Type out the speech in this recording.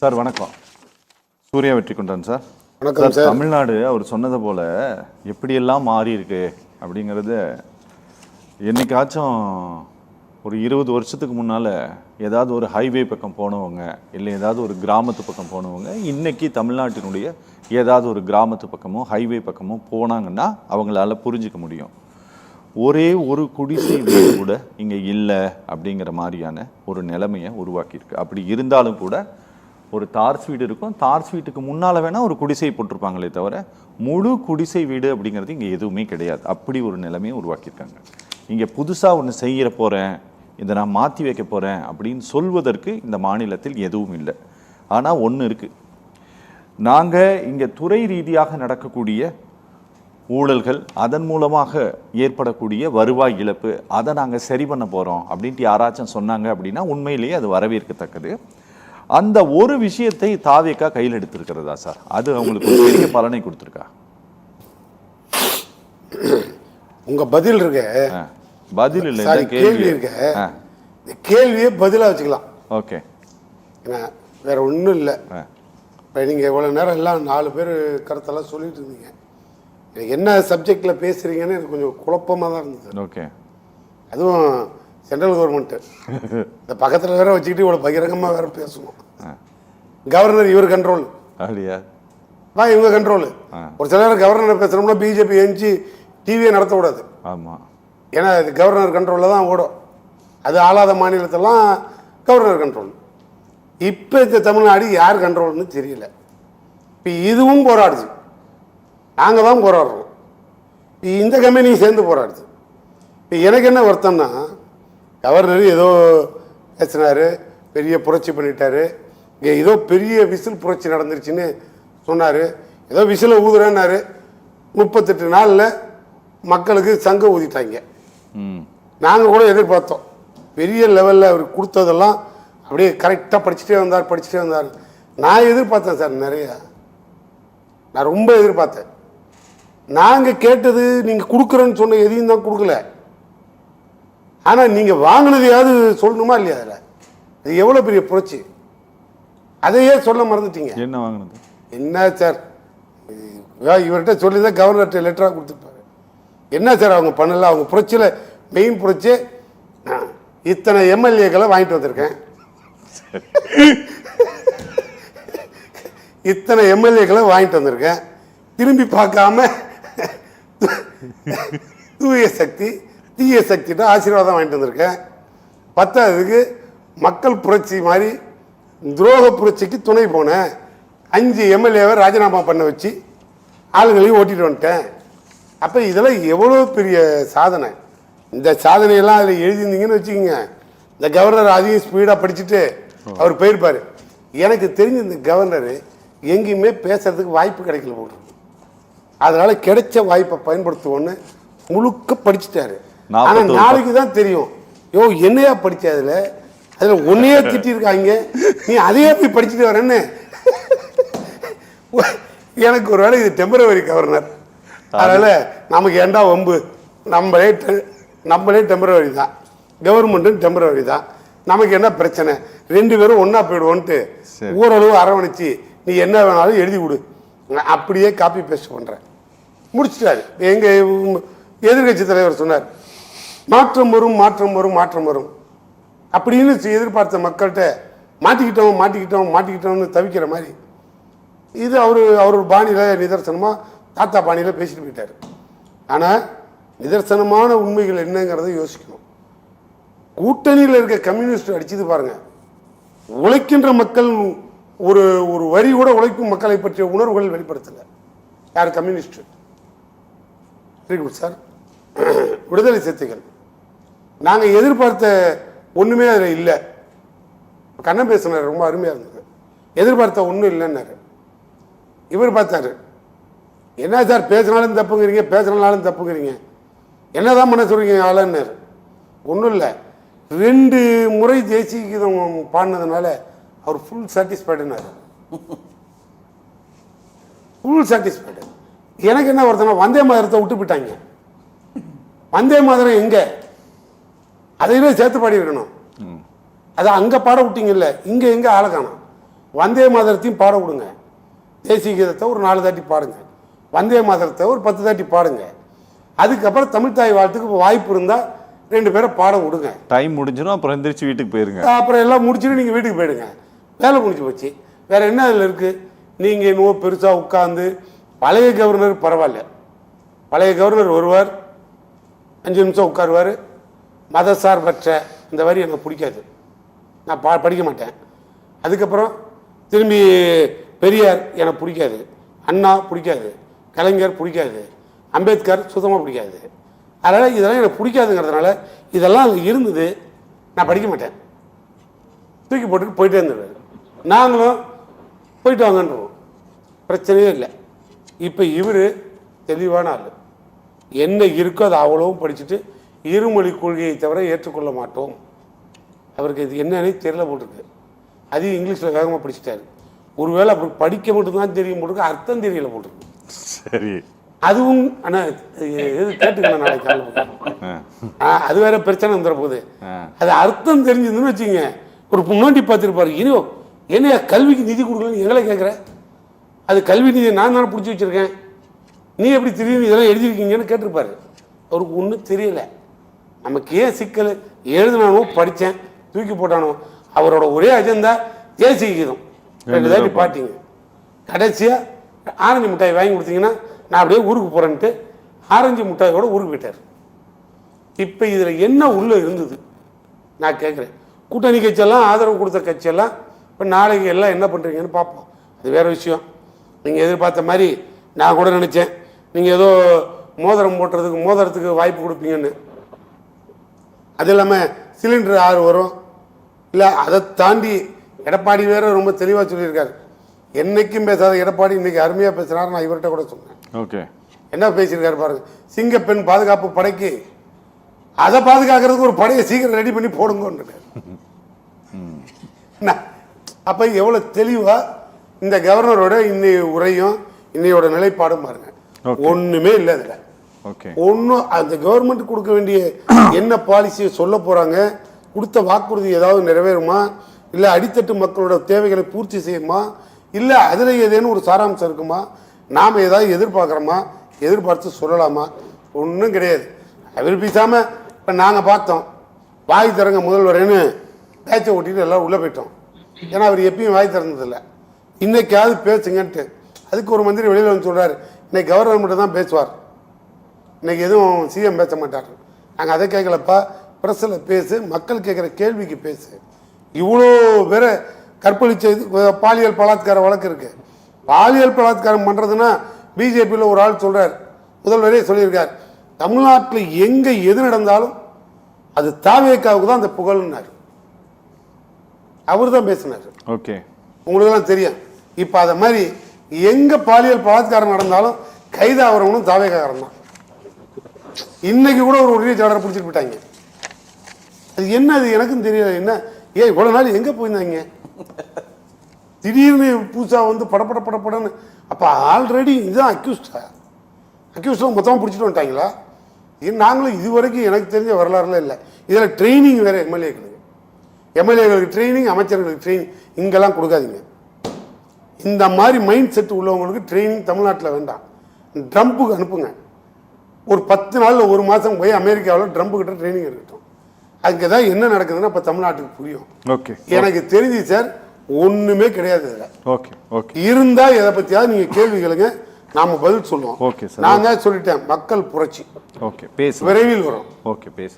Sir வணக்கம். Surya வெற்றிக்கொண்டான் sir. வணக்கம் sir. Tamil Nadu அவர் சொன்னதை போல எப்படியெல்லாம் மாறி இருக்கு அப்படிங்கிறது என்னைக்காச்சும் ஒரு 20 வருஷத்துக்கு முன்னால் ஏதாவது ஒரு ஹைவே பக்கம் போனவங்க இல்லை ஏதாவது ஒரு கிராமத்து பக்கம் போனவங்க இன்னைக்கு தமிழ்நாட்டினுடைய ஏதாவது ஒரு கிராமத்து பக்கமோ ஹைவே பக்கமோ போனாங்கன்னா அவங்களால புரிஞ்சிக்க முடியும். ஒரே ஒரு குடிசை வீடு கூட இங்கே இல்லை அப்படிங்கிற மாதிரியான ஒரு நிலைமையை உருவாக்கியிருக்கு. அப்படி இருந்தாலும் கூட ஒரு தார்ஸ் வீடு இருக்கும், தார்ஸ் வீட்டுக்கு முன்னால் வேணால் ஒரு குடிசை போட்டிருப்பாங்களே தவிர முழு குடிசை வீடு அப்படிங்கிறது இங்கே எதுவுமே கிடையாது. அப்படி ஒரு நிலைமையை உருவாக்கியிருக்காங்க. இங்கே புதுசாக ஒன்று செய்கிற போகிறேன், இதை நான் மாற்றி வைக்க போகிறேன் அப்படின்னு சொல்வதற்கு இந்த மாநிலத்தில் எதுவும் இல்லை. ஆனால் ஒன்று இருக்குது, நாங்கள் இங்கே துறை ரீதியாக நடக்கக்கூடிய ஊழல்கள், அதன் மூலமாக ஏற்படக்கூடிய வருவாய் இழப்பு, அதை நாங்கள் சரி பண்ண போகிறோம் அப்படின்ட்டு யாராச்சும் சொன்னாங்க அப்படின்னா உண்மையிலேயே அது வரவேற்கத்தக்கது. அந்த ஒரு விஷயத்தை தாவேக்கா கையில் எடுத்திருக்கிறதா சார்? அது அவங்களுக்கு ஒரு பெரிய பலனை கொடுத்துருக்கா? உங்க பதில் இருக்க பதில் இல்லை, கேள்வி இருக்க, கேள்வியே பதிலாக வச்சுக்கலாம். ஓகே, வேற ஒன்றும் இல்லை. இப்போ நீங்கள் இவ்வளோ நேரம் எல்லாம் 4 பேர் கருத்தெல்லாம் சொல்லிட்டு இருந்தீங்க. எனக்கு என்ன சப்ஜெக்டில் பேசுகிறீங்கன்னு எனக்கு கொஞ்சம் குழப்பமாக தான் இருந்தது. ஓகே, அதுவும் சென்ட்ரல் கவர்மெண்ட்டு இந்த பக்கத்தில் வேற வச்சுக்கிட்டு இவ்வளோ பகிரங்கமாக வேற பேசணும். கவர்னர் இவர் கண்ட்ரோல் அப்படியா? இவங்க கண்ட்ரோலு. ஒரு சில நேரம் கவர்னர் பேசுகிறோம்னா பிஜேபி எழுந்துச்சு டிவியை நடத்தக்கூடாது. ஆமாம், ஏன்னா இது கவர்னர் கண்ட்ரோலில் தான் ஓடும். அது ஆளாத மாநிலத்தெல்லாம் கவர்னர் கண்ட்ரோல். இப்போ இந்த தமிழ்நாடு யார் கண்ட்ரோல்னு தெரியல. இப்போ இதுவும் போராடுது, நாங்கள் தான் போராடுறோம். இந்த கம்பெனியும் சேர்ந்து போராடுது. இப்போ எனக்கு என்ன வருத்தம்னா, கவர்னர் ஏதோ பேசினார், பெரிய புரட்சி பண்ணிட்டாரு, இங்கே ஏதோ பெரிய விசில் புரட்சி நடந்துருச்சுன்னு சொன்னார். ஏதோ விசிலை ஊதுறேன்னாரு. 38 நாளில் மக்களுக்கு சங்கம் ஊதிட்டாங்க. நாங்கள் கூட எதிர்பார்த்தோம் பெரிய லெவலில் அவர் கொடுத்ததெல்லாம் அப்படியே கரெக்டாக படிச்சுட்டே வந்தார். நான் எதிர்பார்த்தேன் சார், நிறையா நான் ரொம்ப எதிர்பார்த்தேன். நாங்கள் கேட்டது நீங்கள் கொடுக்குறேன்னு சொன்ன எதையும் தான் கொடுக்கல. ஆனால் நீங்கள் வாங்கினதையாவது சொல்லணுமா இல்லையா? அதில் அது எவ்வளோ பெரிய புரட்சி, அதையே சொல்ல மறந்துட்டீங்க. என்ன வாங்கினது? என்ன சார், இவர்கிட்ட சொல்லி தான் கவர்னர்கிட்ட லெட்டராக கொடுத்துருப்பாரு. என்ன சார் அவங்க பண்ணல? அவங்க புரட்சியில் மெயின் புரட்சி, இத்தனை எம்எல்ஏக்களை வாங்கிட்டு வந்திருக்கேன், இத்தனை எம்எல்ஏக்களை வாங்கிட்டு வந்திருக்கேன், திரும்பி பார்க்காம தூய சக்தி தீய சக்திட்ட ஆசீர்வாதம் வாங்கிட்டு வந்திருக்கேன். 10ஆவதுக்கு மக்கள் புரட்சி மாதிரி துரோக புரட்சிக்கு துணை போனேன். 5 எம்எல்ஏவை ராஜினாமா பண்ண வச்சு ஆளுங்களையும் ஓட்டிட்டு வந்துட்டேன். அப்போ இதெல்லாம் எவ்வளோ பெரிய சாதனை. இந்த சாதனையெல்லாம் அதில் எழுதியிருந்தீங்கன்னு வச்சுக்கோங்க, இந்த கவர்னர் அதையும் ஸ்பீடாக படிச்சுட்டு அவர் போயிருப்பார். எனக்கு தெரிஞ்ச இந்த கவர்னர் எங்கேயுமே பேசுறதுக்கு வாய்ப்பு கிடைக்கல போட்டு, அதனால கிடைச்ச வாய்ப்பை பயன்படுத்துவோன்னு முழுக்க படிச்சுட்டாரு. ஆனால் நாளைக்கு தான் தெரியும், என்னையா படிச்ச அதில் ஒன்னையே திட்டிருக்காங்க, நீ அதையே போய் படிச்சுட்டு வரேன்னு. எனக்கு ஒரு வேளை இது டெம்பரவரி கவர்னர், அதனால நமக்கு ஏண்டா வம்பு, நம்மளே டெம்பரவரி தான், கவர்மெண்ட்டும் டெம்பரவரி தான், நமக்கு என்ன பிரச்சனை, 2 பேரும் ஒன்றா போயிடுவோன்ட்டு ஓரளவு அரவணைச்சு நீ என்ன வேணாலும் எழுதி கொடு, அப்படியே காப்பி பேஸ்ட் பண்ணுறேன் முடிச்சிட்டாரு. எங்கள் எதிர்கட்சி தலைவர் சொன்னார், மாற்றம் வரும் மாற்றம் வரும் மாற்றம் வரும் அப்படின்னு எதிர்பார்த்த மக்கள்கிட்ட மாட்டிக்கிட்டோம்னு தவிக்கிற மாதிரி இது அவர் பாணியில் நிதர்சனமாக தாத்தா பாணியில் பேசிட்டு போயிட்டார். ஆனால் நிதர்சனமான உண்மைகள் என்னங்கிறத யோசிக்கணும். கூட்டணியில் இருக்க கம்யூனிஸ்ட் அடிச்சது பாருங்க, உழைக்கின்ற மக்கள் ஒரு ஒரு வரி கூட உழைக்கும் மக்களை பற்றிய உணர்வுகள் வெளிப்படுத்தலை. யார்? கம்யூனிஸ்ட். Very good sir. விடுதலை சிறுத்தைகள் நாங்கள் எதிர்பார்த்த ஒன்றுமே அதில் இல்லை. கண்ணன் பேசினார், ரொம்ப அருமையாக இருந்தது. எதிர்பார்த்த ஒன்றும் இல்லைன்னாரு. இவர் பார்த்தாரு, என்ன சார் பேசினாலும் தப்புங்கிறீங்க, என்னதான் பண்ண சொல்றீங்க ஆளுன்னாரு. ஒன்றும் இல்லை, 2 முறை தேசிய கீதம் பாடினதுனால அவர் ஃபுல் சாட்டிஸ்ஃபைடுனாரு. Full satisfied. எனக்கு என்ன வருதுன்னா, வந்தே மாதரத்தை விட்டு போயிட்டாங்க. வந்தே மாதரம் எங்க, அதையுமே சேர்த்து பாடி இருக்கணும். அதை அங்கே பாட விட்டீங்கல்ல, இங்கே எங்கே ஆளை காணும். வந்தே மாதரத்தையும் பாட விடுங்க. தேசிய கீதத்தை ஒரு 4 தாட்டி பாடுங்க, வந்தே மாதரத்தை ஒரு 10 தாட்டி பாடுங்க. அதுக்கப்புறம் தமிழ் தாய் வாழ்த்துக்கு வாய்ப்பு இருந்தால் 2 பேரை பாட விடுங்க. டைம் முடிஞ்சிடும், அப்புறம் எந்திரிச்சு வீட்டுக்கு போயிருங்க. அப்புறம் எல்லாம் முடிச்சுட்டு நீங்கள் வீட்டுக்கு போயிடுங்க. வேலை முடிஞ்சு போச்சு. வேறு என்ன அதில் இருக்குது? நீங்கள் என்னவோ பெருசாக உட்காந்து பழைய கவர்னர் பரவாயில்ல, பழைய கவர்னர் வருவார், 5 நிமிஷம் உட்காருவார். மதசார்பற்ற இந்த வரி எனக்கு பிடிக்காது, நான் படிக்க மாட்டேன். அதுக்கப்புறம் திரும்பி பெரியார் எனக்கு பிடிக்காது, அண்ணா பிடிக்காது, கலைஞர் பிடிக்காது, அம்பேத்கர் சுத்தமாக பிடிக்காது. அதனால் இதெல்லாம் எனக்கு பிடிக்காதுங்கிறதுனால இதெல்லாம் இருந்தது, நான் படிக்க மாட்டேன், தூக்கி போட்டுட்டு போயிட்டே இருந்துடுவார். நாங்களும் போயிட்டு வாங்கன்றோம், பிரச்சனையே இல்லை. இப்போ இவர் தெளிவான ஆள், என்ன இருக்கோ அதை அவ்வளவும் படிச்சுட்டு இருமொழி கொள்கையை தவிர ஏற்றுக்கொள்ள மாட்டோம். அவருக்கு இது என்னன்னே தெரியல போட்டிருக்கு, அதையும் இங்கிலீஷில் வேகமாக படிச்சுட்டாரு. ஒருவேளை அப்படி படிக்க மட்டும்தான் தெரியும் போட்டிருக்கு, அர்த்தம் தெரியல போட்டிருக்கு. சரி, அதுவும் ஆனால் எது கேட்டுக்கலாம் நாளைக்கு காலையில். அது வேற பிரச்சனை வந்துட போகுது. அது அர்த்தம் தெரிஞ்சதுன்னு வச்சுங்க, ஒரு முன்னாடி பார்த்துருப்பாரு. இனியும் என்ன கல்விக்கு நிதி கொடுக்கலன்னு எங்களை கேட்குறேன், அது கல்வி நிதி நான் தானே பிடிச்சி வச்சுருக்கேன், நீ எப்படி திடீர்னு இதெல்லாம் எழுதியிருக்கீங்கன்னு கேட்டிருப்பாரு. அவருக்கு ஒன்றும் தெரியல. நமக்கு ஏன் சிக்கல், எழுதினானோ படித்தேன் தூக்கி போட்டானோ, அவரோட ஒரே அஜெண்டா தேசிய கீதம் 2 தாட்டி பாட்டிங்க. கடைசியாக ஆரஞ்சு மிட்டாய் வாங்கி கொடுத்தீங்கன்னா நான் அப்படியே ஊருக்கு போகிறேன்ட்டு ஆரஞ்சு மிட்டாயோட ஊருக்கு போயிட்டார். இப்போ இதில் என்ன உள்ளே இருந்தது நான் கேட்குறேன். கூட்டணி கட்சியெல்லாம் ஆதரவு கொடுத்த கட்சியெல்லாம் இப்போ நாளைக்கு எல்லாம் என்ன பண்ணுறீங்கன்னு பார்ப்போம், அது வேறு விஷயம். நீங்கள் எதிர்பார்த்த மாதிரி நான் கூட நினச்சேன் நீங்கள் ஏதோ மோதிரத்துக்கு வாய்ப்பு கொடுப்பீங்கன்னு. அது இல்லாமல் சிலிண்டர் 6 வரும் இல்லை, அதை தாண்டி எடப்பாடி வேற ரொம்ப தெளிவாக சொல்லியிருக்காரு. என்னைக்கும் பேசாத எடப்பாடி இன்னைக்கு அருமையாக பேசுகிறாரு. நான் இவர்கிட்ட கூட சொன்னேன். ஓகே, என்ன பேசியிருக்காரு பாருங்க. சிங்கப்பெண் பாதுகாப்பு படைக்கு அதை பாதுகாக்கிறதுக்கு ஒரு படையை சீக்கிரம் ரெடி பண்ணி போடுங்கன்னு. அப்போ எவ்வளோ தெளிவாக இந்த கவர்னரோட இன்னைய உரையும் இன்னையோட நிலைப்பாடும் பாருங்க. ஒன்றுமே இல்லை அதில். ஒன்றும் அந்த கவர்மெண்ட் கொடுக்க வேண்டிய என்ன பாலிசியை சொல்ல போகிறாங்க, கொடுத்த வாக்குறுதி ஏதாவது நிறைவேறுமா, இல்லை அடித்தட்டு மக்களோட தேவைகளை பூர்த்தி செய்யுமா, இல்லை அதில் ஏதேனும் ஒரு சாராம்சம் இருக்குமா, நாம் ஏதாவது எதிர்பார்க்குறோமா, எதிர்பார்த்து சொல்லலாமா, ஒன்றும் கிடையாது. அவர் பேசாமல் இப்போ நாங்கள் பார்த்தோம், வாய் திறங்க முதல்வரேன்னு பேச்சை ஓட்டிட்டு எல்லாம் உள்ளே போயிட்டோம். ஏன்னா அவர் எப்பயும் வாய் திறந்ததில்லை. இன்னைக்காவது பேசுங்கன்ட்டு அதுக்கு ஒரு மந்திரி வெளியில் வந்து சொல்கிறார், இன்னைக்கு கவர்னர் மட்டும் தான் பேசுவார், இன்னைக்கு எதுவும் சிஎம் பேச மாட்டார். நாங்கள் அதை கேட்கலப்பா, பிரஸில் பேசு, மக்கள் கேட்குற கேள்விக்கு பேசு. இவ்வளோ பேரை கற்பழிச்ச பாலியல் பலாத்கார வழக்கு இருக்கு. பாலியல் பலாத்காரம் பண்ணுறதுன்னா பிஜேபியில் ஒரு ஆள் சொல்கிறார், முதல்வரே சொல்லியிருக்கார், தமிழ்நாட்டில் எங்கே எது நடந்தாலும் அது தாவேக்காவுக்கு தான் அந்த புகழ்னார். அவர் தான் பேசினார். ஓகே, உங்களுக்கெல்லாம் தெரியும். இப்போ அதை மாதிரி எங்கே பாலியல் பலாத்காரம் நடந்தாலும் கைதாகிறவனும் தாவேக்காரன் தான். இன்னைக்கு கூட ஒரு உரிமையாளரை பிடிச்சிட்டு போயிட்டாங்க. அது என்ன, அது எனக்கும் தெரியல. என்ன ஏன் இவ்வளோ நாள் எங்கே போயிருந்தாங்க, திடீர்னு புதுசாக வந்து படப்படன்னு. அப்போ ஆல்ரெடி இதுதான் அக்யூஸ்டாக மொத்தமாக பிடிச்சிட்டு வந்துட்டாங்களா? நாங்களும் இது வரைக்கும் எனக்கு தெரிஞ்ச வரலாறுலாம் இல்லை. இதில் ட்ரைனிங் வேறு எம்எல்ஏகளுக்கு ட்ரைனிங், அமைச்சர்களுக்கு ட்ரைனிங் இங்கெல்லாம் கொடுக்காதீங்க. இந்த மாதிரி மைண்ட் செட் உள்ளவங்களுக்கு ட்ரைனிங் தமிழ்நாட்டில் வேண்டாம். ட்ரம்புக்கு அனுப்புங்க. ஒரு 10 நாளில் 1 மாதம் போய் அமெரிக்காவில் ட்ரம்புக்கிட்ட ட்ரைனிங் எடுக்கட்டும். அங்கே தான் என்ன நடக்குதுன்னு அப்போ தமிழ்நாட்டுக்கு புரியும். ஓகே, எனக்கு தெரிஞ்சு சார் ஒன்றுமே கிடையாது இதில். ஓகே ஓகே, இருந்தால் எதை பற்றியாவது நீங்கள் கேள்விகளுங்க, நாம் பதில் சொல்லுவோம். ஓகே சார், நான் தான் சொல்லிட்டேன், மக்கள் புரட்சி ஓகே பேசு விரைவில் வரும். ஓகே பேசு.